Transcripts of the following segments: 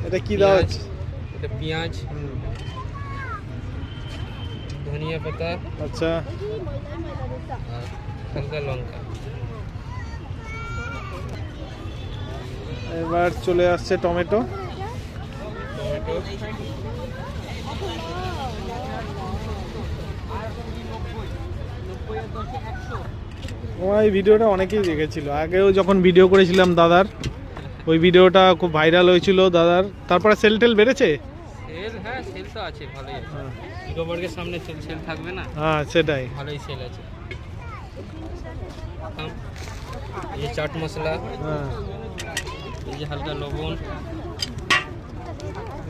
এটা কি দাও? এটা পেঁয়াজ, ধনিয়া পাতা, আচ্ছা, আর হালকা লঙ্কা। এবার চলে আসছে টমেটো। টমেটো, আমার এই ভিডিওটা অনেকেই দেখেছিল, আগেও যখন ভিডিও করেছিলাম দাদার, ওই ভিডিওটা খুব ভাইরাল হয়েছিল দাদার। তারপরে সেল টেল বেড়েছে? সেল, হ্যাঁ সেল তো আছে, ভালোই আছে। ইকোপার্কের সামনে সেল থাকবে না? হ্যাঁ সেটাই। ভালোই সেল আছে। এই চাট মশলা, হ্যাঁ, এই যে হালকা লবণ।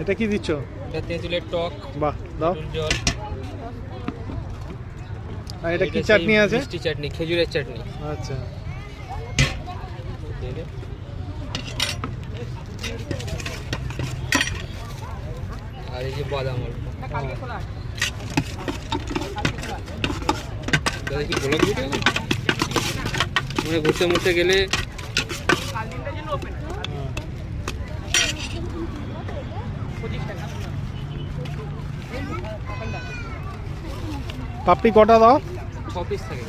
এটা কি দিচ্ছ? এটা তেঁতুলের টক, বাহ, দাও। জল। আর এটা কি চাটনি আছে? মিষ্টি চাটনি, খেজুরের চাটনি। আচ্ছা, আর এই যে বাদাম অল্প। দাদা কি ব্লগ ভিডিও? মানে ঘুরতে মুড়তে গেলে পাপড়ি কটা দাও? 6 পিস থাকে।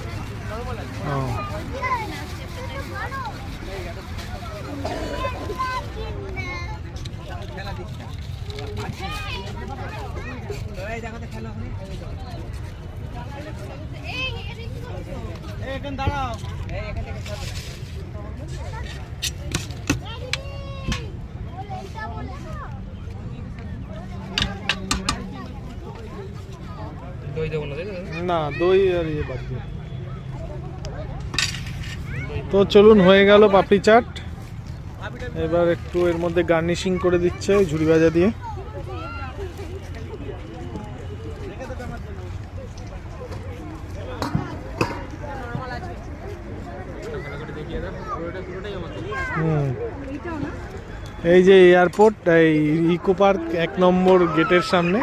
দই দেবো না, তাই তো? না, দই আর ইয়ে বাদ দিয়ে। তো চলুন, হয়ে গেল পাপড়ি চাট। এবার একটু এর মধ্যে গার্নিশিং করে দিচ্ছে ঝুড়ি ভাজা দিয়ে। এই যে এয়ারপোর্ট, এই ইকো পার্ক 1 নম্বর গেটের সামনে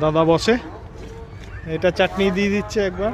দাদা বসে। এটা চাটনি দিয়ে দিচ্ছে একবার।